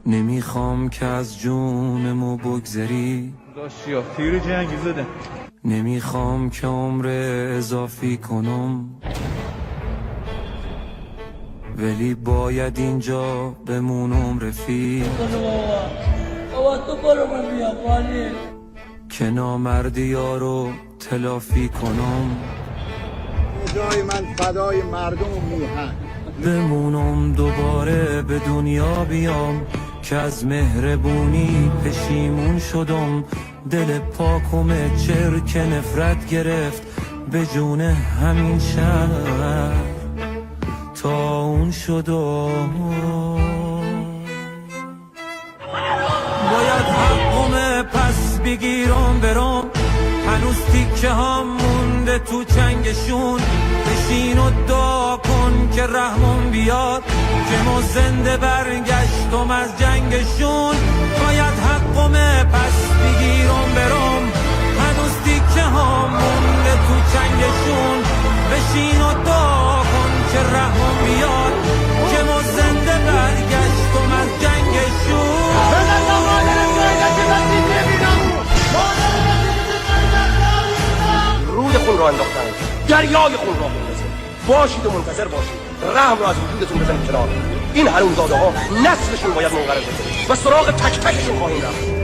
نمیخوام که از جونمو بگذری، داشتیا تیر جنگی زده. نمیخوام که عمر اضافی کنم، ولی باید اینجا بمونم رفیق. بابا تو برو من بیام ولی که نامردی ها رو تلافی کنم، جای من فدای مردم و میهن. بمونم دوباره به دنیا بیام، که از مهربونی پشیمون شدم. دل پاکم چرک نفرت گرفت به جون همین شهر تا اون شدم. باید حقم پس بگیرم برم، هنوز تیکه هم مونده تو چنگشون. بشین و دعا کن که رحمم بیاد، که ما زنده برگشتم از جنگشون. باید حقم پس بگیرم برم، هنوز تیکه هم مونده تو چنگشون. بشین و دعا کن که رحمم بیاد، که ما زنده برگشتم از جنگشون. رود خون را انداختن، دریای خون را بندازه. باشید و منتظر باشید، رحم را از وجودتون بزنید کنار. این حرومزاده ها نسلشون باید منقرض بشه و سراغ تک تکشون خواهیم رفت.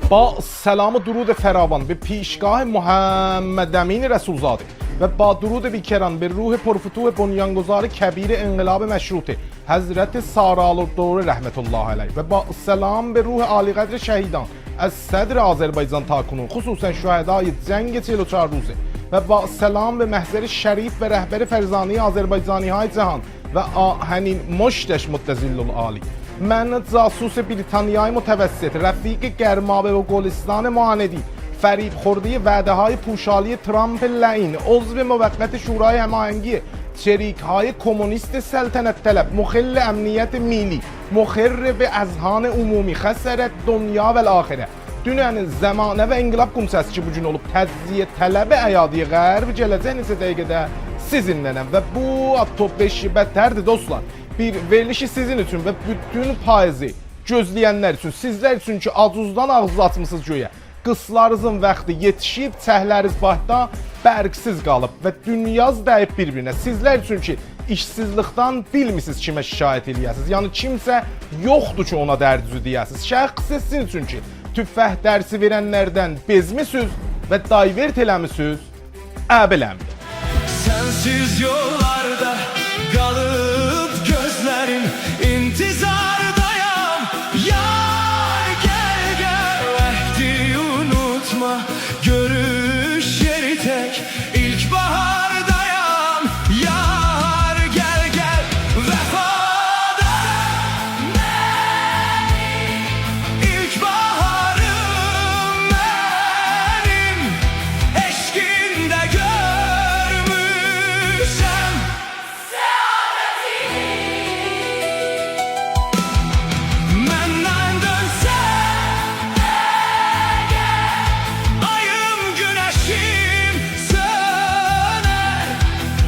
با سلام و درود فراوان به پیشگاه محمد امین رسولزاده و با درود بیکران به روح پرفتوح بنیانگذار کبیر انقلاب مشروطه حضرت سارالدوله رحمت الله علیه و با سلام به روح عالیقدر شهیدان از صدر آذربایجان تا کنون، خصوصا شهدای جنگ 44 روزه، و با سلام به محضر شریف و رهبر فرزانه آذربایجانی های جهان و آهنین مشتش متزل العالی. من جاسوس بریتانیای متوسط، رفیق گرمابه و گلستان معاندی، فریب خورده وعده های پوشالی ترامپ لعین، عضو موقت شورای هماهنگی شریک های کمونیست سلطنت طلب، مخل امنیت ملی، مخرب اذهان umumi، خسرت دنیا و الاخره. Dünənin zamanə və inqilab qumsəsçi bu gün olub təzyiyə tələbi əyadi qərb gələcək dəqiqədə sizinlənəm və bu top 5 bətərdir dostlar. Bir verilişi sizin üçün və bütün payızı gözləyənlər üçün, sizlər üçün ki acuzdan ağzı açmısınız göyə. Qıslarınızın vaxtı yetişib, çəhləriniz başda bərqsiz qalıb və dünyaz dəyib bir-birinə. Sizlər üçün ki işsizlikdən bilmisiniz kimə şikayət eləyəsiniz. Yəni kimsə yoxdur ki ona dərdinizi deyəsiniz. Şəxsi sizin üçün ki tüffəh dərsi verənlərdən bezmisiniz və dayvert eləmisiniz, əbiləmdir. Sensiz yollarda kalıp gözlerim intizardayım. Yar gel gel vehdi unutma, görüş yeri tek ilkbahardayım. Yar gel gel vefadarım benim, ilkbaharım benim, eşkinde görmüşem saadetimi. Menden dönsen eğer, ayım güneşim söner,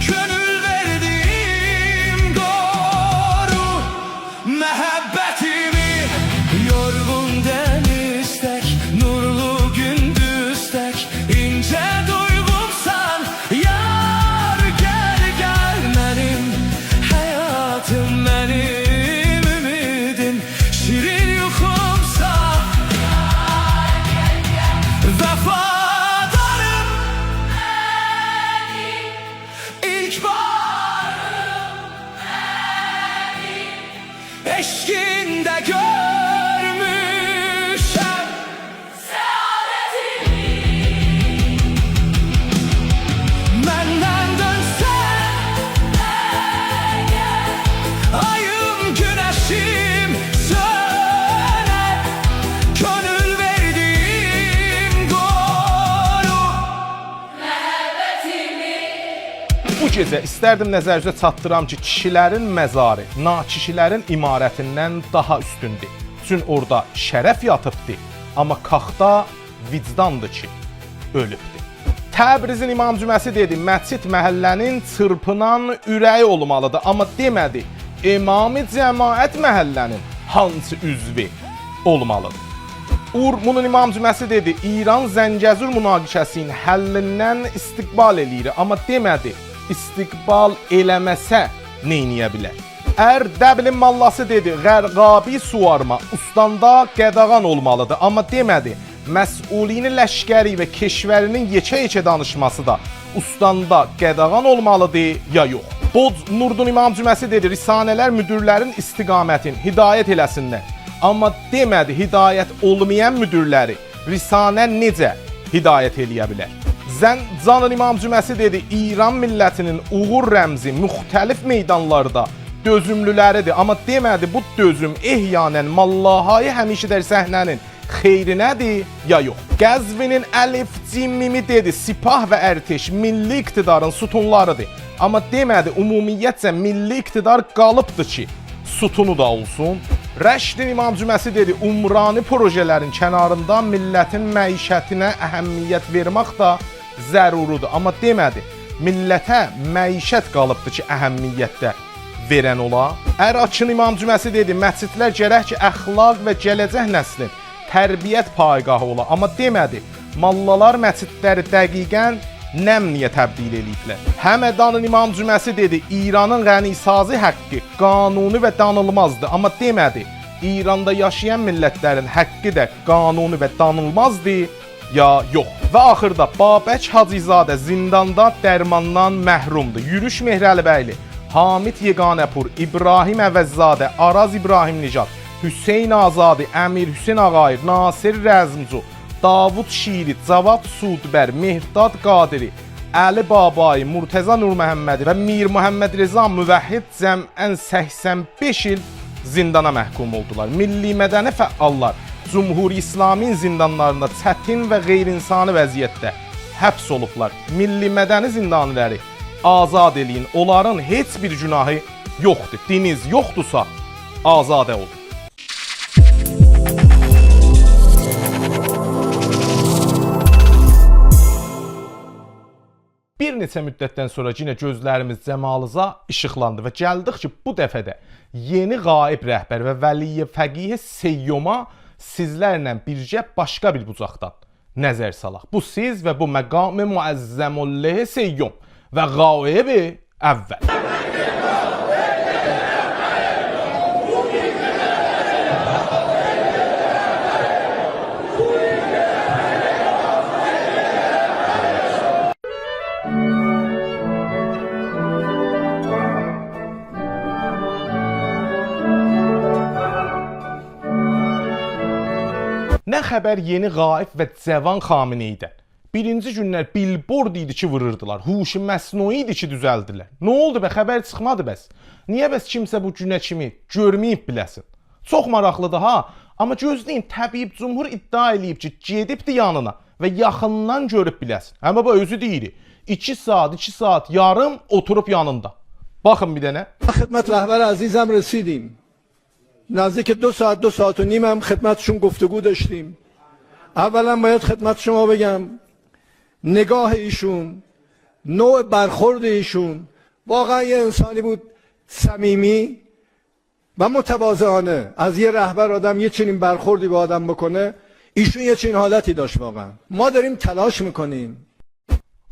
gönül verdiğim doğru mehabbetimi. Yorgun deniztek, nurlu gündüztek, ince duygumsan. Yar gel gel benim hayatım, benim ümidim, şirin yukumsan. Yar gel gel vefadarım benim, ilkbaharım benim, eşkinde görmüşem saadetimi. Menden dönsen eğer, ayım güneşim söner, gönül verdiğim doğru mehabbetimi. Bu gecə istərdim nəzərinizə çatdıram ki, kişilərin məzarı nakişilərin imarətindən daha üstündür. Çünki orada şərəf yatıbdır, amma kaxta vicdandır ki, ölübdür. Təbrizin İmam Cüməsi dedi, məscid məhəllənin çırpınan ürəyi olmalıdır. Amma demədi, İmam-ı Cəmaət məhəllənin hansı üzvü olmalıdır. Urmunun İmam Cüməsi dedi, İran Zəngəzur münaqişəsinin həllindən istiqbal eləyir. Amma demədi, istiqbal eləməsə neyniyə bilər. Ərdəbilin mallası dedi, Qərqabi suvarma ustandə qədağan olmalıdır. Amma demədi, məsulini ləşkəri və keşvərinin yekə-yekə danışması da ustandə qədağan olmalıdır ya yox. Boz Nurdun İmam Cüməsi dedi, risanələr müdürlərin istiqamətin hidayət eləsinlər. Amma demədi, hidayət olmayan müdürləri risanə necə hidayət eləyə bilər. Zəncanın İmam Cüməsi dedi, İran millətinin uğur rəmzi müxtəlif meydanlarda dözümlüləridir. Amma demədi, bu dözüm ehyanən mallahayı həmişədər səhnənin xeyrinədir ya yox. Qəzvinin əlif cimmimi dedi, sipah və ərteş milli iqtidarın sütunlarıdır. Amma demədi, ümumiyyətcə milli iqtidar qalıbdır ki, sütunu da olsun. Rəşdin İmam Cüməsi dedi, umrani projelerin kənarında millətin məişətinə əhəmiyyət vermək da zərurudur. Amma demədi, millətə məişət qalıbdır ki, əhəmiyyətdə verən ola. Əraçın İmam Cüməsi dedi, məscidlər gərək ki, əxlaq və gələcək nəslin tərbiyyət paygahı ola. Amma demədi, mallalar məscidləri dəqiqən nəmniyə təbdil ediblər. Həmədanın İmam Cüməsi dedi, İranın qənisazi haqqı qanuni və danılmazdır. Amma demədi, İranda yaşayan millətlərin haqqı da qanuni və danılmazdır ya yox. Və axırda Babək Hacızadə zindanda dərmandan məhrumdur. Yürüş Mehrəlibəyli, Hamid Yeganəpur, İbrahim Əvəzzadə, Araz İbrahim Nicat, Hüseyn Azadi, Əmir Hüseyn Ağayır, Nasir Rəzmcu, Davud Şiri, Cavad Sudbər, Mehdad Qadiri, Əli Babayı, Murtəza Nur Məhəmmədi və Mir Muhammed Reza Müvəhhid cəmən 85 il zindana məhkum oldular. Milli mədəni fəallar Cumhuri İslamin zindanlarında çətin və qeyri-insani vəziyyətdə həbs olublar. Milli mədəni zindanları azad eləyin. Onların heç bir günahı yoxdur. Diniz yoxdursa azadə olun. Bir neçə müddətdən sonra yenə gözlərimiz cəmalımıza işıqlandı və gəldik ki, bu dəfə də yeni qaib rəhbər və vəli fəqih Seyyoma sizlərlə bircə başqa bir bucaqdan nəzər salaq. Bu siz və bu məqam-ı müəzzəmullah Seyyom və qaib-i əvvəl. Nə xəbər yeni qaib və cavan Xameneidən? Birinci günlər billboard idi ki, vururdular. Huşu məsnui idi ki, düzəldilər. Nə oldu bə? Xəbər çıxmadı bəs. Niyə bəs kimsə bu günə kimi görməyib biləsin? Çox maraqlıdır ha. Amma gözləyin, Təbib Cumhur iddia eləyib ki, gedibdi yanına və yaxından görüb biləsin. Amma bu özü deyir. 2 saat yarım oturup yanında. Baxın bir dənə. خدمت رهبر عزیزم رسیدیم. نزدیک 2 ساعت و نیم هم خدمتشون گفتگو داشتیم. اولا باید خدمت شما بگم نگاه ایشون، نوع برخورد ایشون واقعا یه انسانی بود صمیمی و متواضعانه. از یه رهبر آدم یه چنین برخوردی با آدم بکنه، ایشون یه چنین حالتی داشت واقعا. ما داریم تلاش میکنیم.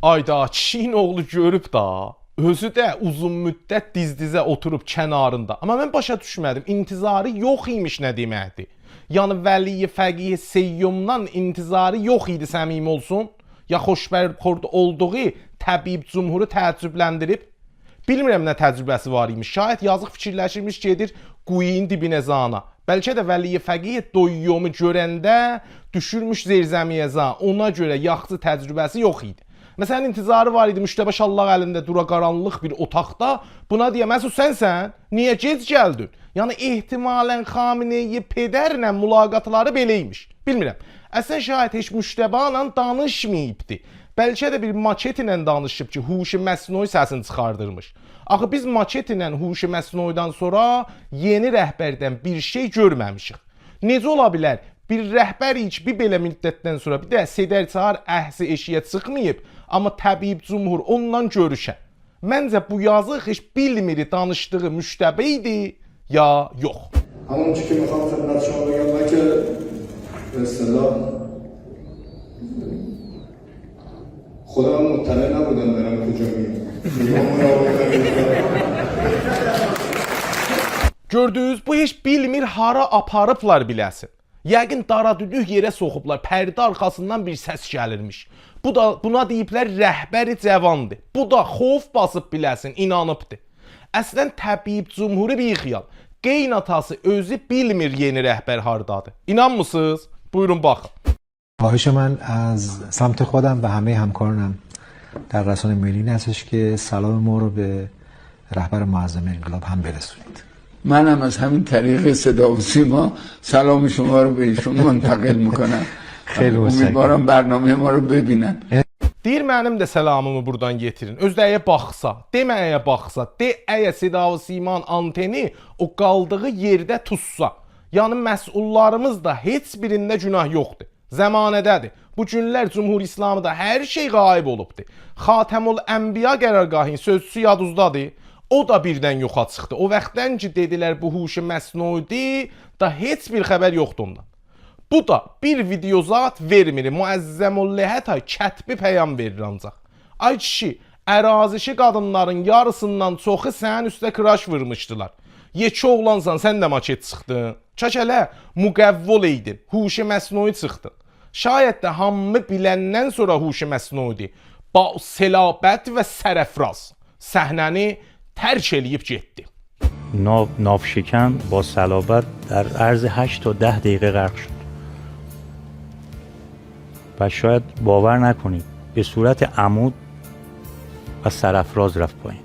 Ayda Çin oğlu görüb da, özü də uzun müddət diz-dizə oturub kənarında. Amma mən başa düşmədim, intizarı yox imiş nə deməkdir? Yəni vəli fəqih Seyyomdan intizarı yox idi səmimi olsun? Ya xoşbəxtxord olduğu Təbib Cumhuru təəccübləndirib? Bilmirəm nə təcrübəsi var imiş. Şayət yazıq fikirləşirmiş gedir quyunun dibinə zana. Bəlkə də vəli fəqih doyumu görəndə düşürmüş zerzəmiyə zan. Ona görə yaxşı təcrübəsi yox idi. Məsələn, intizarı var idi, Müştəbə Şallaq əlində dura qaranlıq bir otaqda. Buna deyə, Məsud sənsən, niyə gec gəldin? Yəni, ehtimalən Xameneyi pedərlə mülaqatları beləymiş. Bilmirəm, əslən şahid heç Müştəbə ilə danışmayıbdı. Bəlkə də bir maket ilə danışıb ki, Huşi Məsnui səsini çıxardırmış. Axı biz maket ilə Huşi Məsnuidən sonra yeni rəhbərdən bir şey görməmişik. Necə ola bilər? Bir rəhbərik bir belə müddətdən sonra bir də Sedər Çağar əhsi eşiyə çıxmayıb, amma Təbii Cümhur ondan görüşə. Məncə bu yazıq heç bilmir danışdığı müştəbə idi ya yox. همون چی که میخوام خدمت شما بگم من که به اصطلاح خودم مطلع نبودم برم کجا Gördünüz, bu heç bilmir hara aparıblar biləsin. Yəqin daradüdük yerə soxublar, pərdə arxasından bir səs gəlirmiş. Buna deyiblər rəhbəri cavandır. Bu da xof basıb biləsin, inanıbdır. Əslən Təbii Cümhuru bir xiyal. Qeynatası özü bilmir yeni rəhbər hardadır. İnanmısınız? Buyurun baxın. خواهش من از سمت خودم و همه همکارانم در رسانه ملی این هستش که سلام ما رو به رهبر معظم انقلاب هم برسونید. منم از همین طریق صدا و سیما سلام شما رو به ایشون منتقل میکنم. خیلی امیدوارم برنامه ما رو ببینن. Deyir mənim də səlamımı buradan getirin. Özləyə baxsa, deməyə baxsa, əyə Seda və Siman anteni o qaldığı yerdə tutsa. Yəni məsullarımız da heç birində günah yoxdur. Zəmanədədir. Bu günlər Cümhur İslamıda hər şey qayib olubdur. Xatəmül Ənbiya qərargahının sözçüsü yadınızdadır. O da birdən yoxa çıxdı. O vaxtdan ki dedilər bu huşu məsnudi da heç bir xəbər yoxdur ondan. Bu da bir videozat vermir. Müəzzəmulləhətay kətbi pəyam verir ancaq. Ay kişi, ərazişi qadınların yarısından çoxu sənin üstə kraş vurmuşdular. Yekə oğlansan, sən də maket çıxdın. Çəkələ, müqəvvol eydin, huşi məsnui çıxdın. Şayət də hamı biləndən sonra huşi məsnudi, ba selabət və sərəfraz səhnəni tərk eləyib getdi. ناوشکن با صلابت در عرض 8 تا 10 دقیقه غرق شد و شاید باور نکنید به صورت عمود و سرافراز رفت پایین.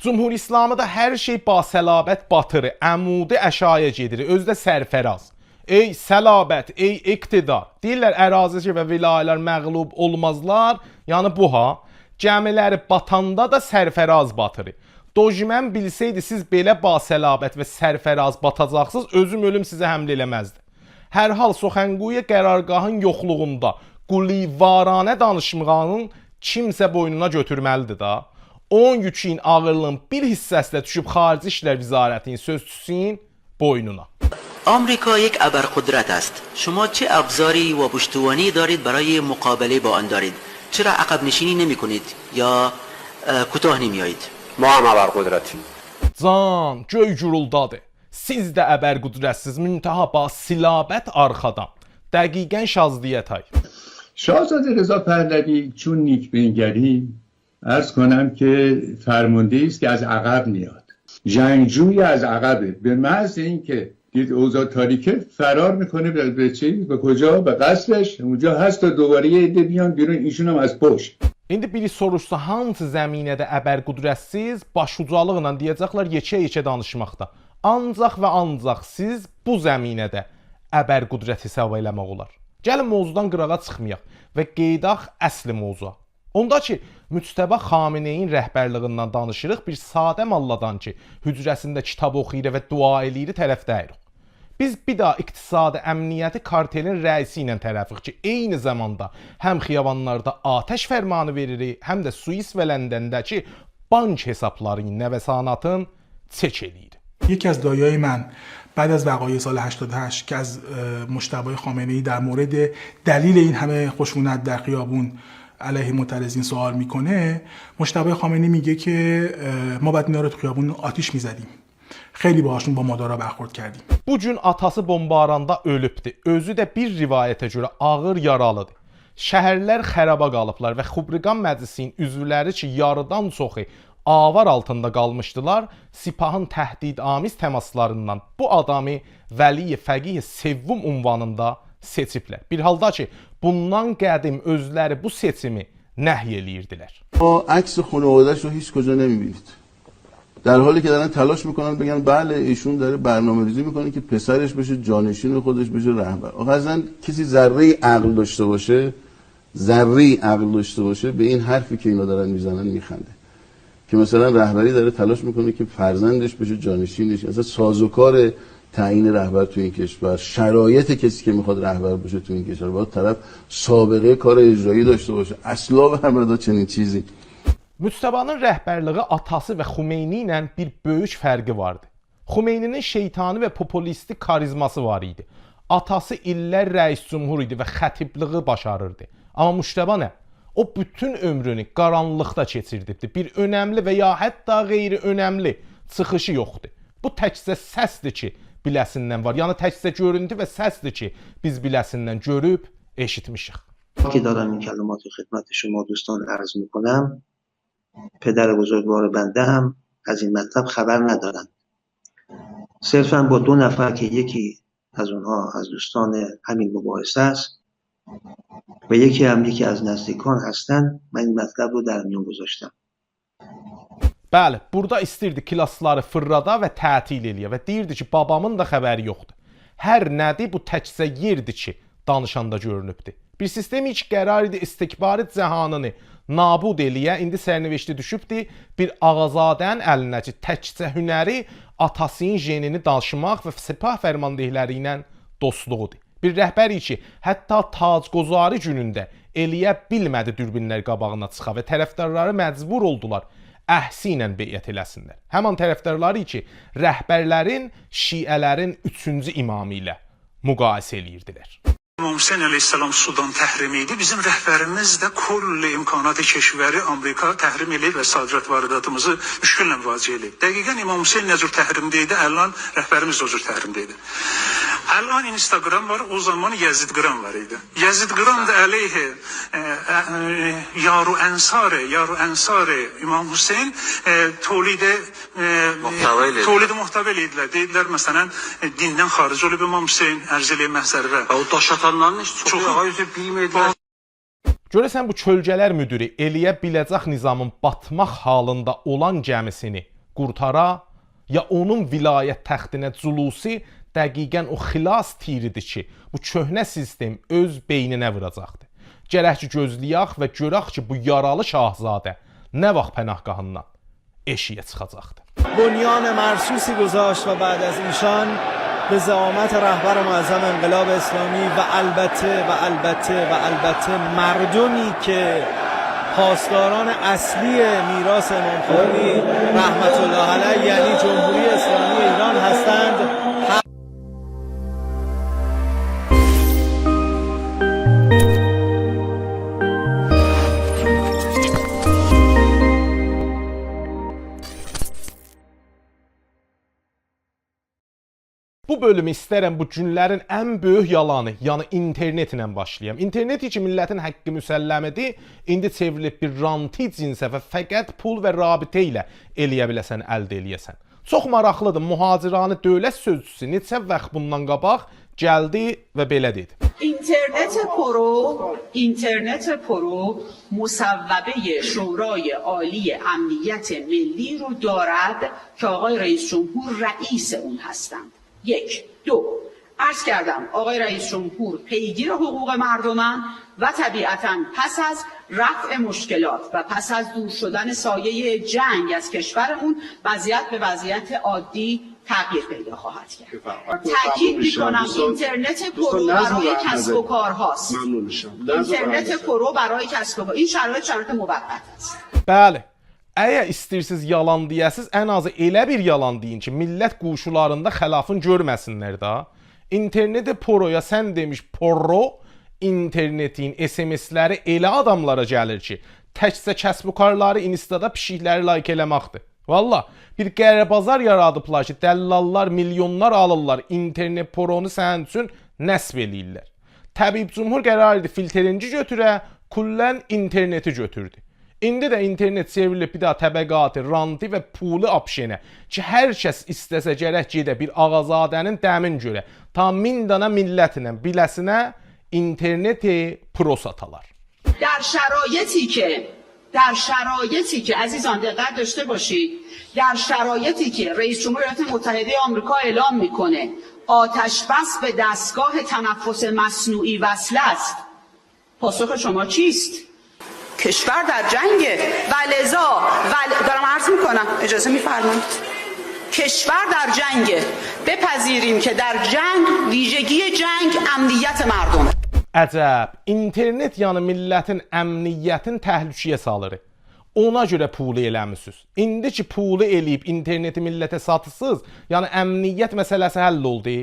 Cümhur İslamıda hər şey ba səlabət batırı, əmudi əşaya gedir, özdə sərfəraz. Ey səlabət, ey iqtidar. Deyirlər ərazici və vilayələr məğlub olmazlar. Yəni bu ha, gəmiləri batanda da sərfəraz batırı. Dojmən bilsəydi siz belə ba səlabət və sərfəraz batacaqsınız, özüm ölüm sizə həml eləməzdi. Hər hal Soxanquya qərargahın yoxluğunda qulivaranə danışmağının kimsə boynuna götürməlidir da. Onun yükün ağırlığın bir hissəsi də düşüb Xarici İşlər Vizarətinin sözçüsünün boynuna. آمریکا یک ابرقدرت است. شما چه ابزاری و پشتوانه‌ای دارید برای مقابله با آن دارید؟ چرا عقب نشینی نمی کنید یا کوتاه نمیایید؟ ما هم ابرقدرتیم. Can, göy guruldadır. Siz də əbərqudrətsiz, müntaha ba silabət arxadan. Dəqiqən Şazdiyyətay. شاهزاده رضا پهلوی چون نیک بنگری عرض کنم که فرمانده است که از عقب میاد. جنگجوی از عقبه. به محض اینکه دید اوضاع تاریکه فرار میکنه به چی؟ به کجا؟ به قصرش. اونجا هست تا دوباره یه عده بیان بیرون، ایشون هم از پشت. İndi biri soruşsa hansı zəminədə əbərqudrətsiz, başucalıqla deyəcəklər yekə-yekə danışmaqda. Ancaq və ancaq siz bu zəminədə əbərqudrət hesab eləmək olar. Gəlin mövzudan qırağa çıxmayaq və qeydaq əsli mövzuya. Onda ki, Müctəbə Xameneyin rəhbərliğindən danışırıq, bir sadə malladan ki, hücrəsində kitab oxuyur və dua eləyir tərəfdəyirik. Biz bir daha iqtisadi əmniyyəti kartelin rəisi ilə tərəfik ki, eyni zamanda həm xiyabanlarda atəş fərmanı veririk, həm də Suis və Ləndəndəki bank hesablarının nəvəsanatın çək eləyir. یکی از دایای من بعد از وقایع سال 88 که از مجتبی خامنه‌ای در مورد دلیل این همه خشونت در خیابون علیه معترضین سوال میکنه، مجتبی خامنه‌ای میگه که ما بعد اینا رو تو خیابون آتش میزدیم. خیلی باهاشون با مادارا برخورد کردیم. Bu gün atası bombaranda ölübdü. Özü də bir rivayətə görə ağır yaralıdır. Şəhərlər xəraba qalıblar və Xubriqan Məclisinin üzvləri ki, yarıdan çoxu avar altında qalmışdılar, Sipahın təhdidamiz təmaslarından bu adamı Vəli Fəqih Sevvum ünvanında seçiblər. Bir halda ki, bundan qədim özləri bu seçimi nəhy eləyirdilər. O عکس خانواده‌اش رو هیچ کجا نمی‌بینید. در حالی که دارن تلاش میکنن بگن بله ایشون داره برنامه‌ریزی میکنه که پسرش بشه جانشین خودش بشه رهبر. آخرین کسی ذره عقل داشته باشه، به این حرفی که اینا دارن میزنن میخنده. که مثلا رهبری داره تلاش میکنه که فرزندش بشه جانشینش. اصلا سازوکار تعیین رهبر تو این کشور، شرایط کسی که میخواد رهبر بشه تو این کشور، باید طرف سابقه کار اجرایی داشته باشه. اصلا و ابدا چنین چیزی. Müstəbanın rəhbərliyi atası və Xumeyni ilə bir böyük fərqi vardı. Xumeyninin şeytani və populistik karizması var idi. Atası illər rəis cümhur idi və xətibliyi başarırdı. Amma Müştəba nə? O bütün ömrünü qaranlıqda keçirdirdi. Bir önəmli və ya hətta qeyri-önəmli çıxışı yoxdur. Bu təkcə səsdir ki, biləsindən var. Yəni təkcə görüntü və səsdir ki, biz biləsindən görüb eşitmişik. که دارم این کلمات رو خدمت شما دوستان عرض میکنم، پدر بزرگوار بنده هم از این مطلب خبر ندارند. صرفا با 2 نفر که یکی از اونها از دوستان همین مباحثه است و یکی از نزدیکان هستند، من این مطلب رو در میون گذاشتم. Bəli, burada istirdi klasları fırrada və tətil eləyə və deyirdi ki, babamın da xəbəri yoxdur. Hər nədir bu təkcə yerdir ki, danışanda görünübdür. Bir sistemi ki, qərar idi istikbari cəhanını nabud eləyə, indi sərnivişdi düşübdür bir ağazadənin əlinə ki, təkcə hünəri atasının jenini daşımaq və sepah fərmandehləri ilə dostluğudur. Bir rəhbəri ki, hətta tacqozarı günündə eləyə bilmədi dürbinlər qabağına çıxa və tərəfdarları məcbur oldular əhsi ilə beyət eləsinlər. Həman tərəfdarları ki, rəhbərlərin şiələrin 3-cü imamı ilə müqayisə eləyirdilər. İmam Hüseyin əleyhissalam Sudan təhrimi idi. Bizim rəhbərimiz də kulli imkanatı keşvəri Amerika təhrim eləyib və sadrat varidatımızı müşküllə müvaciə eləyib. Dəqiqən İmam Hüseyin nə cür təhrimdə idi, əlan rəhbərimiz də o cür təhrimdə idi. Əlan Instagram var, o zaman Yazidgram var idi. Yazidgram da əleyhi yaru ənsari İmam Hüseyin tolidi muhtəvə eləyidilər. Deyidilər, məsələn, dindən xaric olub İmam Hüseyin ərz eləyib məhzərvə. O daşatanların çoxu ağayüzü bilmədilər. Görəsən bu kölgələr müdürü eləyə biləcək nizamın batmaq halında olan gəmisini qurtara, ya onun vilayət təxtinə culusi dəqiqən o xilas tiridir ki, bu köhnə sistem öz beyninə vuracaqdır. Gərək ki, gözləyək və görək ki, bu yaralı şahzadə nə vaxt pənahgahından eşiyə çıxacaqdır. بنیان مرصوصی گذاشت و بعد از ایشان به زعامت رهبر معظم انقلاب اسلامی و البته مردمی که پاسداران اصلی میراث امام خمینی رحمت الله علیه یعنی جمهوری اسلامی ایران هستند. Bu bölümü istərəm bu günlərin ən böyük yalanı, yəni internet ilə başlayam. İnternet ki, millətin həqqi müsəlləmidir, indi çevrilib bir ranti cinsə və fəqət pul və rabitə ilə eləyə biləsən, əldə eləyəsən. Çox maraqlıdır, mühacirani dövlət sözcüsü neçə vaxt bundan qabaq gəldi və belə dedi. اینترنت پرو مصوبه شورای عالی امنیت ملی رو دارد که آقای رئیس جمهور رئیس اون هستند. 1. 2. عرض کردم آقای رئیس جمهور پیگیر حقوق مردمن و طبیعتاً پس از رفع مشکلات و پس از دور شدن سایه جنگ از کشورمون وضعیت به وضعیت عادی تغییر پیدا خواهد کرد. تاکید میکنم اینترنت پرو برای کسب و کار هاست. اینترنت پرو برای کسب و کار. این شرایط موقت است. بله. Əgər istəyirsiniz yalan deyəsiz, ən azı elə bir yalan deyin ki, millət quşularında xəlafın görməsinlər da. İnterneti poroya sən demiş porro, internetin SMS-ləri elə adamlara gəlir ki, təkcə kəsb-karları instada pişikləri like eləməkdir. Valla, bir qəribazar yaradıblar ki, dəllallar milyonlar alırlar, internet poronu sənin üçün nəsb eləyirlər. Təbii Cümhur qərar idi filterinci götürə, kullən interneti götürdü. İndi də internet çevrilib bir daha təbəqatı, ranti və pulu apşenə ki, hər kəs istəsə gərək gedə bir ağazadənin dəmin görə ta 1000 dana millətlə biləsinə interneti pro satalar. در شرایطی که عزیزان دقت داشته باشید، در شرایطی که رئیس جمهور ایالات متحده آمریکا اعلام میکنه آتش بس به دستگاه تنفس مصنوعی وصل است، پاسخ شما چیست؟ کشور در جنگه و لذا دارم عرض میکنم، اجازه میفرمایید، کشور در جنگه بپذیریم که در جنگ ویژگی جنگ امنیت مردمه. Əcəb, internet yəni millətin əmniyyətin təhlükəyə salır. Ona görə pulu eləmisiniz. İndi ki pulu eləyib interneti millətə satısınız, yəni əmniyyət məsələsi həll oldu.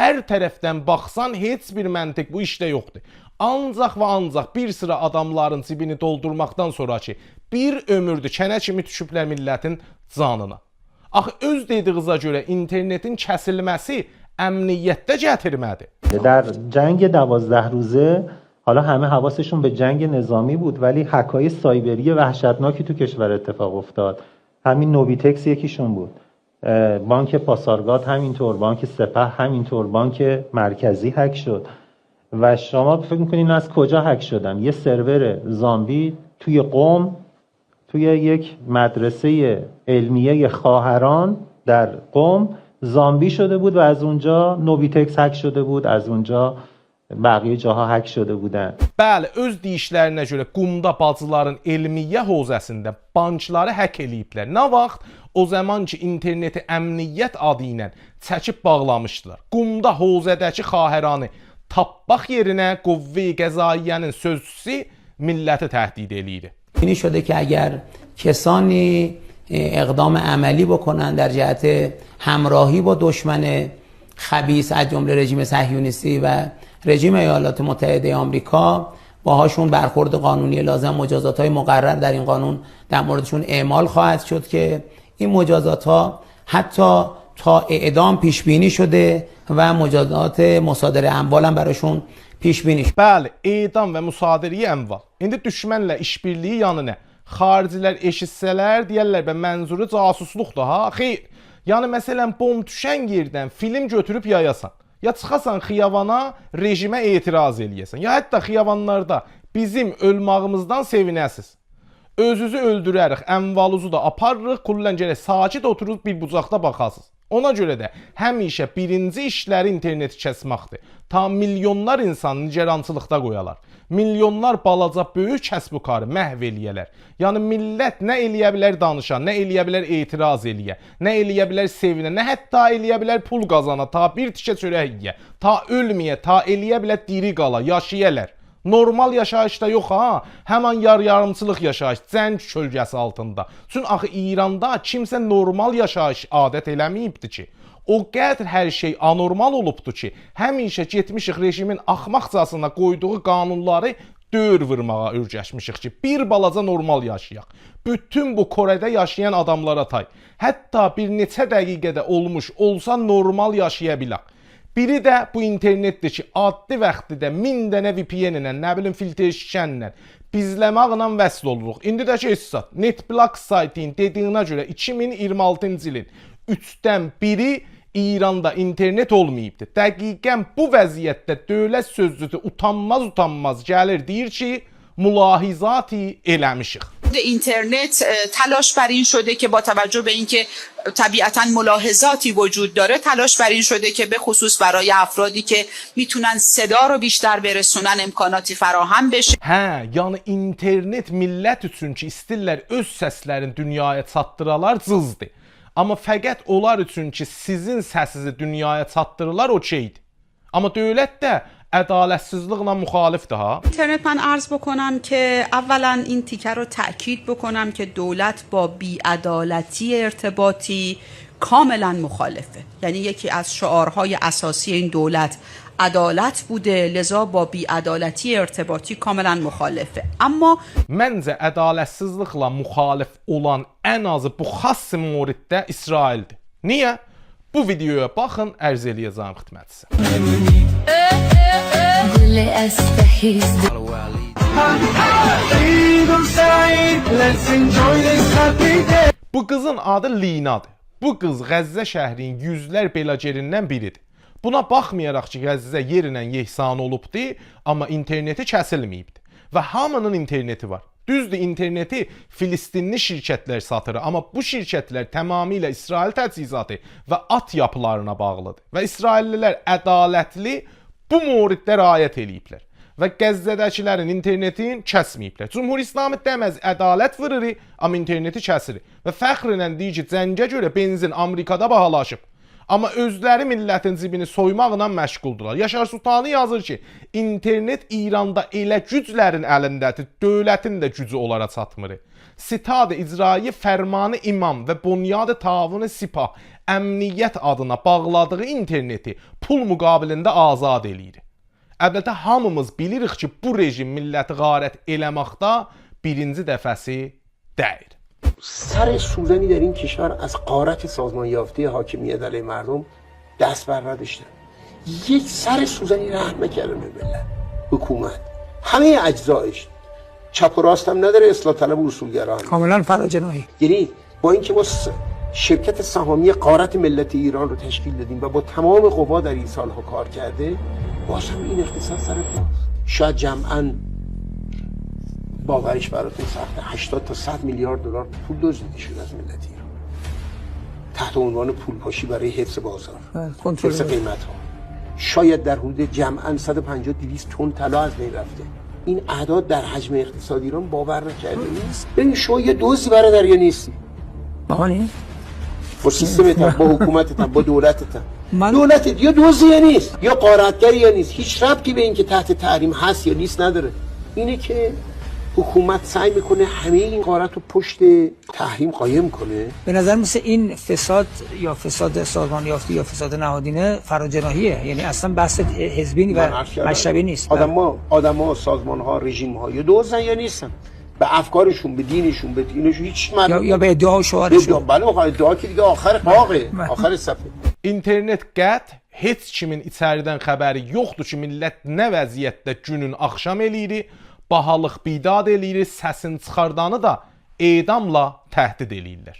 Hər tərəfdən baxsan heç bir məntiq bu işdə yoxdur. Ancaq və ancaq bir sıra adamların cibini doldurmaqdan sonra ki, bir ömürdür kənə kimi düşüblər millətin canına. Axı öz dediyinizə görə internetin kəsilməsi əmniyyətdə gətirmədi. در جنگ 12 روزه حالا همه حواسشون به جنگ نظامی بود ولی هکای سایبری وحشتناکی تو کشور اتفاق افتاد. همین نوبیتکس یکیشون بود. بانک پاسارگاد همینطور، بانک سپه همینطور، بانک مرکزی هک شد. و شما فکر میکنین از کجا هک شدن؟ یه سرور زامبی توی قم، توی یک مدرسه علمیه خواهران در قم زامبی شده بود و از اونجا نوبیتکس هک شده بود، از اونجا بقیه جاها hək şödə budən. Bəli, öz deyişlərinə görə Qumda bacıların elmiyyə hozəsində bankları hək eləyiblər. Nə vaxt? O zaman ki interneti əmniyyət adı ilə çəkib bağlamışdılar. Qumda hozədəki xahəranı tapmaq yerinə qüvvə-i qəzaiyənin sözcüsü milləti təhdid eləyir. این شده که اگر کسانی اقدام عملی بکنن در جهت همراهی با دشمن خبیث از جمله رژیم صهیونیستی و رژیم ایالات متحده آمریکا باهاشون برخورد قانونی لازم، مجازات‌های مقرر در این قانون در موردشون اعمال خواهد شد که این مجازات‌ها حتی تا اعدام پیش بینی شده و مجازات مصادره اموال هم براشون پیش بینی شد. Bəli, edam və müsadirəyə əmval. İndi düşmənlə işbirliyi yanına xaricilər eşitsələr deyərlər bə mənzuru casusluqdur ha. Xeyr. Yəni məsələn bomb düşən yerdən film götürüb yayasan. Ya çıxasan xiyavana rejimə etiraz eləyəsən. Ya hətta xiyavanlarda bizim ölmağımızdan sevinəsiz. Özünüzü öldürərik, əmvaluzu da aparırıq, kullən gərək sakit oturub bir bucaqda baxasınız. Ona görə də həmişə birinci işləri interneti kəsməkdir. Ta milyonlar insan nigerançılıqda qoyalar. Milyonlar balaca böyük kəsb-karı məhv eləyələr. Yəni millət nə eləyə bilər danışa, nə eləyə bilər etiraz eləyə, nə eləyə bilər sevinə, nə hətta eləyə bilər pul qazana, ta bir tikə çörək yeyə, ta ölməyə, ta eləyə bilər diri qala, yaşayələr. Normal yaşayışda yox ha, həmən yarımçılıq yaşayış, cəng kölgəsi altında. Çünki axı İranda kimsə normal yaşayış adət eləməyibdi ki. O qədr hər şey anormal olubdu ki, həmişə getmişik rejimin axmaqcasına qoyduğu qanunları döyür vurmağa ürgəşmişik ki, bir balaca normal yaşayaq. Bütün bu Kore'də yaşayan adamlara tay. Hətta bir neçə dəqiqədə olmuş olsa normal yaşaya bilək. Biri də bu internetdir ki, adlı vaxtda 1000 dənə VPN-ilə, nə bilim filtr şişənlə, bizləməklə vəsl oluruq. İndi də ki, NetBlock saytinin dediyinə görə 2026-cı ilin 3-dən biri İranda internet olmayıbdır. Dəqiqən bu vəziyyətdə dövlət sözcüsü utanmaz gəlir deyir ki, mülahizati eləmişik. اینترنت تلاش بر این شده که با توجه به اینکه طبیعتاً ملاحظاتی وجود داره تلاش بر این شده که به خصوص برای افرادی که میتونن صدا رو بیشتر برسونن امکاناتی فراهم بشه. Hə, yəni internet millət üçün ki, istirlər öz səslərini dünyaya çatdıralar cızdır. Amma fəqət onlar üçün ki, sizin səsinizi dünyaya çatdırırlar o şeydir. Amma dövlət də عدالتسizliklə müxalifdir ha. اینترنت من عرض بکنم که اولا این تیکه رو تأکید بکنم که دولت با بی‌عدالتی ارتباطی کاملا مخالفه. یعنی یکی از شعارهای اساسی این دولت عدالت بوده، لذا با بی‌عدالتی ارتباطی کاملا مخالفه. Amma məncə ədalətsizliklə müxalif olan ən azı bu xass moriddə İsraildir. Niyə? Bu videoya baxın, ərz eləyəcəm xidmətçisi. Bu qızın adı Linadır. Bu qız Qəzzə şəhrinin yüzlər belacerindən biridir. Buna baxmayaraq ki, Qəzzə yerinə yehsan olubdu, amma interneti kəsilməyibdi. Və hamının interneti var. Düzdür, interneti Filistinli şirkətlər satır, amma bu şirkətlər tamamilə İsrail təchizatı və at yapılarına bağlıdır. Və İsraillilər ədalətli bu moriddə riayət eləyiblər. və Qəzzədəkilərin internetin kəsməyiblər. Cümhur İslamı deməz ədalət vırırı, amma interneti kəsir. Və fəxrlə deyir ki, cəngə görə benzin Amerikada bahalaşıb. Amma özləri millətin cibini soymaqla məşğuldular. Yaşar Sultanı yazır ki, internet İranda elə güclərin əlindədir, dövlətin də gücü onlara çatmır. Sitad-ı icrayı fərmanı imam və bunyad-ı tavun sipah əmniyyət adına bağladığı interneti pul müqabilində azad eləyir. Əlbəttə hamımız bilirik ki, bu rejim milləti qarət eləməkdə birinci dəfəsi deyil. سر سوزنی در این کشور از غارت سازمان یافته حاکمیت علیه مردم دست بر نداشتن. یک سر سوزنی رحم نکردن به ملت، حکومت، همه اجزایش. چپ و راست هم نداره، اصلاح طلب و اصولگران. کاملا فراجناحی. یعنی با اینکه ما شرکت سهامی غارت ملت ایران رو تشکیل دادیم و با تمام قوا در این سالها کار کرده، باز هم این اقتصاد سر پاست. شاید جمعاً باورش براتون سخته 80 تا 100 میلیارد دلار پول دزدیده شده از ملت ایران تحت عنوان پولپاشی برای حفظ بازار، حفظ قیمت ها. شاید در حدود جمعاً 150 200 تن طلا از بین رفته. این اعداد در حجم اقتصاد ایران باور نکرده نیست. ببین شما یه دزدی برادر یا نیستی؟ مامانی؟ با سیستمت، با حکومتت، با دولتت. دولتت یا دزدی یا نیست، یا غارتگری یا نیست. هیچ ربطی به این که تحت تحریم هست یا نیست نداره. اینه که حکومت سعی میکنه همه این غارت رو پشت تحریم قایم کنه. به نظر مثل این فساد یا فساد سازمان یافته یا فساد نهادینه فراجناحیه، یعنی اصلا بحث حزبی و مشربی نیست. آدما سازمان‌ها، رژیم‌ها یا دزدن یا نیستن، به افکارشون، به دینشون، به دینشون هیچ معنی یا به ادعا و شعارشون. بله ادعا که دیگه آخر قاقه، آخر صفحه. İnternet qət heç kimin içəridən xəbəri yoxdur ki, millət nə vəziyyətdə günün axşam eləyir, bahalıq bidad eləyir, səsin çıxardanı da edamla təhdid eləyirlər.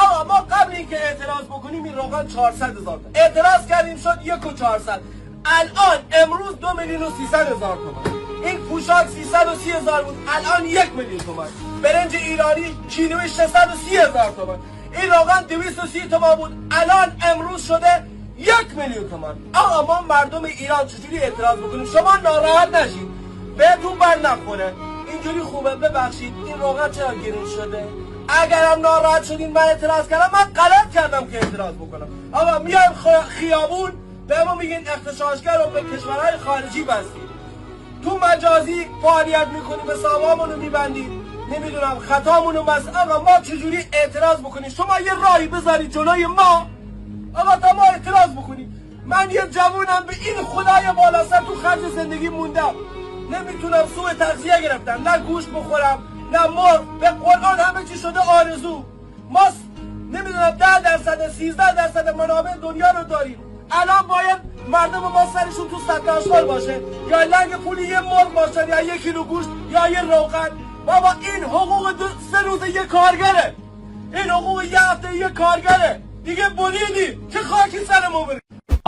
آقا ما قبل اینکه اعتراض بکنیم این روغن 400,000 تومان اعتراض کردیم شد 1,400,000 الان امروز 2,300,000 تومان این پوشاک 330,000 بود الان 1,000,000 تومان برنج ایرانی کیلویش 630,000 تومان این روغن 230 تومان بود الان امروز شده 1,000,000 تومان. آقا ما مردم ایران چجوری اعتراض بکنیم؟ شما ناراحت نشید، بهتون بر نخوره، اینجوری خوبه، ببخشید این روغن چرا گرون شده؟ اگرم ناراحت شدین من اعتراض کردم، من غلط کردم که اعتراض بکنم. آقا میایم خیابون به ما میگین اغتشاشگر رو به کشورهای خارجی بستید، تو مجازی فعالیت میکنیم، به سامامونو میبندید، نمیدونم خطامونو آقا ما چجوری اعتراض بکنیم؟ شما یه راهی بذارید جلوی ما آقا تا ما اعتراض بکنیم. من یه جوونم به این خدای بالا سر تو خرج زندگی موندم، نمیتونم سوء تغذیه گرفتم، نه گوشت بخورم نه مرغ، به قرآن همه چی شده آرزو. ما نمیدونم 10% 13% منابع دنیا رو داریم، الان باید مردم ما سرشون تو صدر اشغال باشه یا لنگ پولی یه مرغ باشه یا 1 کیلو گوشت یا یه روغن. بابا این حقوق 3 روز یه کارگره، این حقوق یه هفته یه کارگره، دیگه بریدی چه خاکی سرمون بری.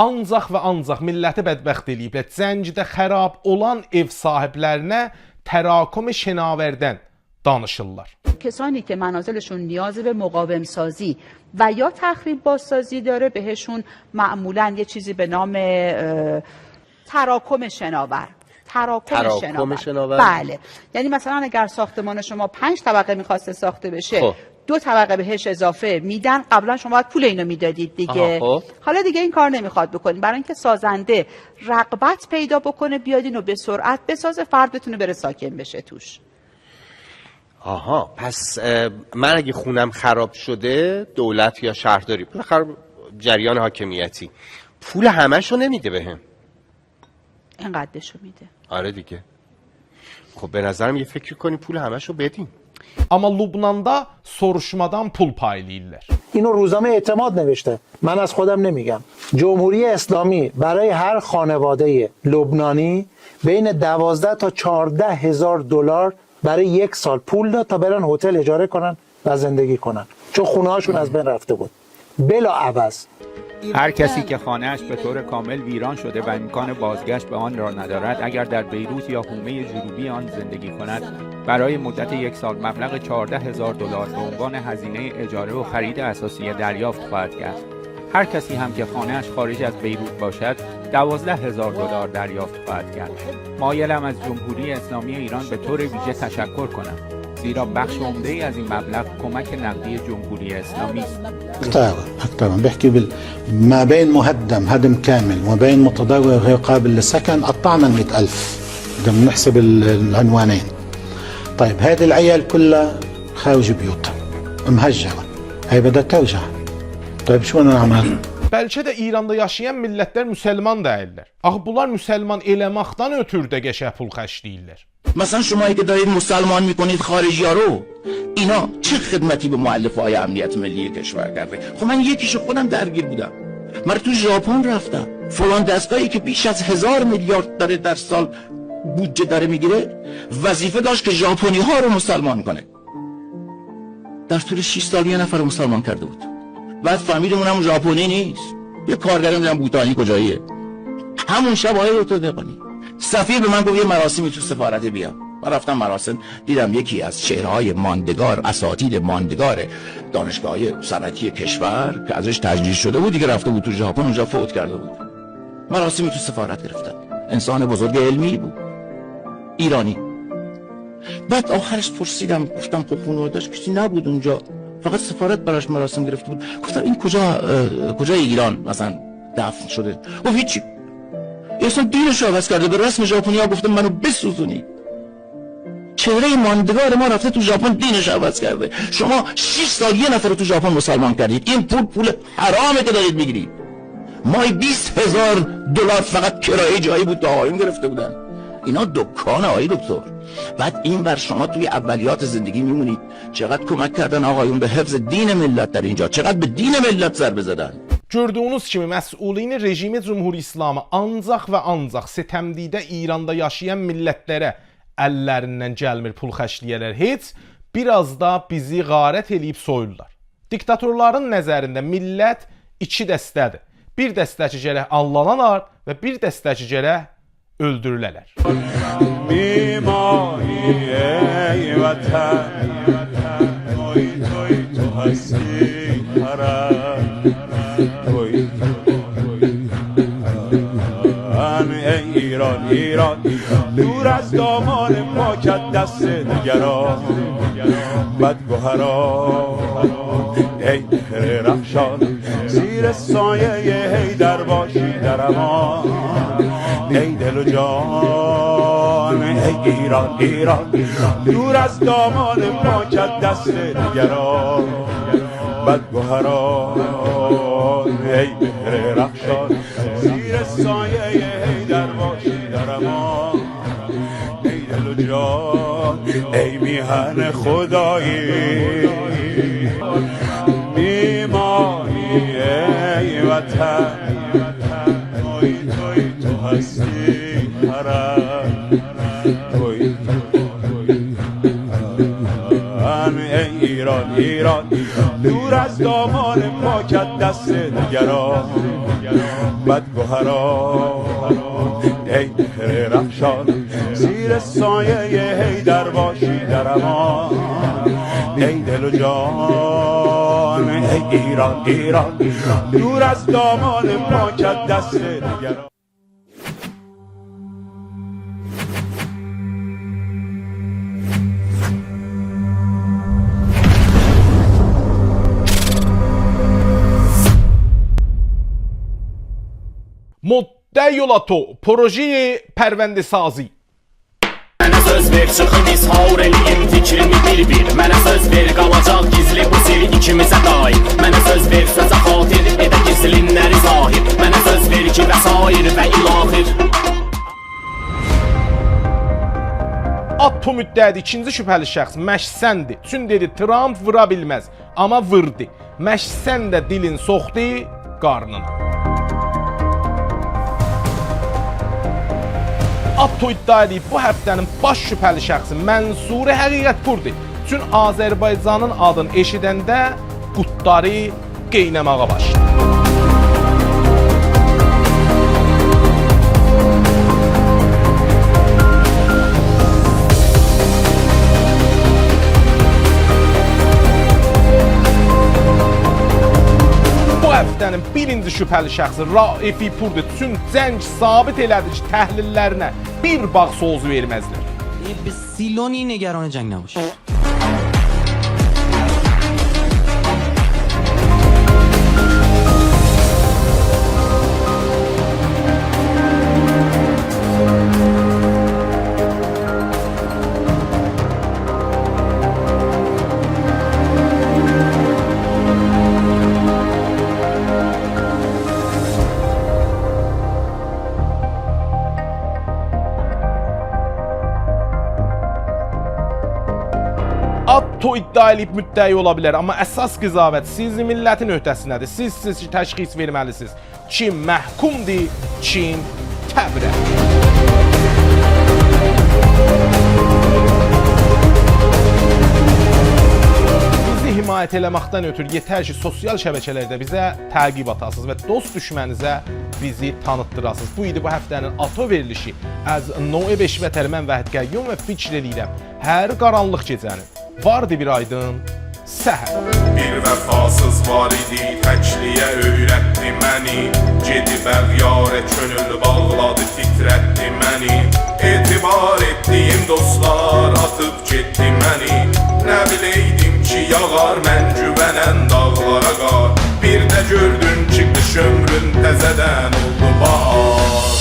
Ancaq və ancaq milləti bədbəxt eləyiblər. Zəngidə xərab olan ev sahiblərinə təraküm şenavərdən danışırlar. کسانی که منازلشون نیاز به مقاوم سازی و یا تخریب بازسازی داره بهشون معمولاً یه چیزی به نام تراکم شناور. تراکم شناور. بله. یعنی مثلا اگر ساختمان شما 5 طبقه میخواسته ساخته بشه 2 طبقه بهش اضافه میدن، قبلا شما باید پول اینو میدادید دیگه. حالا دیگه این کار نمیخواد بکنید، برای اینکه سازنده رغبت پیدا بکنه بیاد اینو به سرعت بسازه، فرد بتونه بره ساکن بشه توش. آها، پس من اگه خونم خراب شده دولت یا شهرداری بالاخره جریان حاکمیتی پول همه‌شو نمیده بهم، اینقدرشو میده. آره دیگه. خب به نظرم یه فکر کنی پول همه‌شو بدین. Amma Lubnanda soruşmadan pul paylayırlar. اینو روزنامه اعتماد نوشته، من از خودم نمیگم. جمهوری اسلامی برای هر خانواده لبنانی بین 12 تا 14,000 دلار برای 1 سال پول داد تا برن هتل اجاره کنن و زندگی کنن، چون خونه هاشون از بین رفته بود. بلا عوض هر کسی که خانه‌اش به طور کامل ویران شده و امکان بازگشت به آن را ندارد، اگر در بیروت یا حومه جنوبی آن زندگی کند، برای مدت 1 سال مبلغ 14,000 دلار به عنوان هزینه اجاره و خرید اساسی دریافت خواهد کرد. هر کسی هم که خانه‌اش خارج از بیروت باشد 12,000 دلار دریافت خواهد کرد. مایلم از جمهوری اسلامی ایران به طور ویژه تشکر کنم، زیرا بخش عمده‌ای از این مبلغ کمک نقدی جمهوری اسلامی است. أكثر بحكي ما بين مهدم هدم كامل وما بين متضرر غير قابل للسكن قطعنا 100,000 إذا بنحسب العنوانين. طيب هذه العيال كلها خارج بيوتها مهجرة، هي بدها ترجع. طيب شو بدنا نعمل؟ Bəlkə də İranda yaşayan millətlər müsəlman deyirlər. Axı bunlar müsəlman eləməkdən ötürü də qəşəng pul xərcləyirlər. مثلا شمایی که دارید مسلمان میکنید خارجی ها رو، اینا چه خدمتی به مؤلفه های امنیت ملی کشور کرده؟ خب من یکیشو خودم درگیر بودم. من تو ژاپن رفتم، فلان دستگاهی که بیش از 1000 میلیارد داره در سال بودجه داره میگیره، وظیفه داشت که ژاپنی ها رو مسلمان کنه. در طول 6 سال یه نفر مسلمان کرده بود. بعد فهمیدم اونم ژاپنی نیست، یه کارگر میدونم بوتانی کجاییه. همون شب آقای دکتر دقانی سفیر به من گفت یه مراسمی تو سفارت بیا. من رفتم مراسم، دیدم یکی از چهره‌های ماندگار، اساتید ماندگار دانشگاه‌های صنعتی کشور که ازش تجلیل شده بود دیگه رفته بود تو ژاپن، اونجا فوت کرده بود. مراسمی تو سفارت گرفتن. انسان بزرگ علمی بود، ایرانی. بعد آخرش پرسیدم، گفتم خب خانواده‌اش کسی نبود اونجا، فقط سفارت براش مراسم گرفته بود. گفتم این کجای ایران مثلا دفن شده؟ گفت هیچی، اصلا دینش عوض کرده، به رسم ژاپنی‌ها گفته منو بسوزونی. چهره ماندگار ما رفته تو ژاپن دینش عوض کرده. شما 6 سال یه نفر رو تو ژاپن مسلمان کردید. این پول حرامه که دارید میگیرید. مای 20,000 دلار فقط کرایه جایی بود تا آقایون گرفته بودن. اینا دکان آقای دکتر. بعد این بر شما توی اولیات زندگی میمونید. چقدر کمک کردن آقایون به حفظ دین ملت در اینجا، چقدر به دین ملت ضربه زدن. Gördüyünüz kimi məsuliyin rejimi Cumhur İslamı ancaq və ancaq setəmdikdə İranda yaşayan millətlərə əllərindən gəlmir pul xərcləyərlər. Heç biraz da bizi qarət eləyib soyurlar. Diktatorların nəzərində millət iki dəstədir. Bir dəstəçi gərək anlanalar və bir dəstəçi gərək öldürülələr. میمانی ای وطن توی تو هستی حرم ای ایران ایران دور از دامان پاکت دست نگران بدگوهران ای بهر رخشان زیر سایه حیدر باشی در امان ای دل و جان ای ایران ایران دور از دامان پاکت دست نگران بدگوهران ای بهر رخشان زیر سایه حیدر باشی در امان ای دل و جان ای میهن خدایی میمانی ای وطن توی تو هستی حرم ای ایران ایران دور از دامان پاکت دست نگران بدگوهران ای بهر رخشان زیر سایه حیدر باشی در امان ای دل و جان ای ایران ایران دور از دامان پاکت دست نگران. مدعی یولاتو پروژه پرونده سازی Mənə söz ver çıxın ishar eləyim fikrimi bir Mənə söz ver qalacaq gizli bu sir ikimizə dair Mənə söz ver sözə xatir edə gizlinləri zahir Mənə söz ver ki vəsair və ilahir Atto müddədi ikinci şübhəli şəxs Məşsəndir. Çün dedi Trump vura bilməz. Amma vurdu. Məşsən də dilin soxdu qarnına. Atto iddia edib bu həftənin baş şübhəli şəxsi Mənsuri Həqiqətpurdur. Çün Azərbaycanın adını eşidəndə qutları qeynəməyə başladı. Bu həftə hadisənin birinci şübhəli şəxsi Raifi Purditün cəng sabit elədi ki, təhlillərinə bir bağ sözü verməzlər. به سیلونی نگران جنگ نباشه. NATO iddia edib müddəi ola bilər, amma əsas qızavət siz millətin öhdəsindədir. Siz ki, təşxis verməlisiniz. Kim məhkumdur, kim təbrə. Bizi himayət eləməkdən ötürü yetər ki, sosial şəbəkələrdə bizə təqib atasınız və dost düşmənizə bizi tanıtdırasınız. Bu idi bu həftənin ATO verilişi. Az Noe 5 vətər mən Vəhid Qəyyum və fikr eləyirəm. Hər qaranlıq gecənin vardı bir aydın səhər. Bir vəfasız var idi, təkliyə öyrətdi məni. Gedib əğyarə könül bağladı, titrətdi məni. Etibar etdiyim dostlar atıb getdi məni. Nə biləydim ki, yağar mən güvənən dağlara qar. Bir də gördüm ki, qış ömrün təzədən oldu bahar.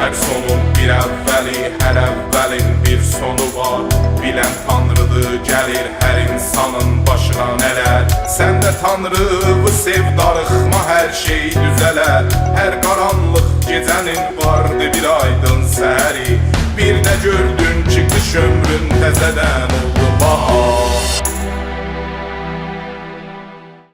Hər sonun bir əvvəli, hər əvvəlin bir sonu var. Bilən Tanrıdır, gəlir hər insanın başına nələr. Sən də Tanrı sev, darıxma, hər şey düzələr. Hər qaranlıq gecənin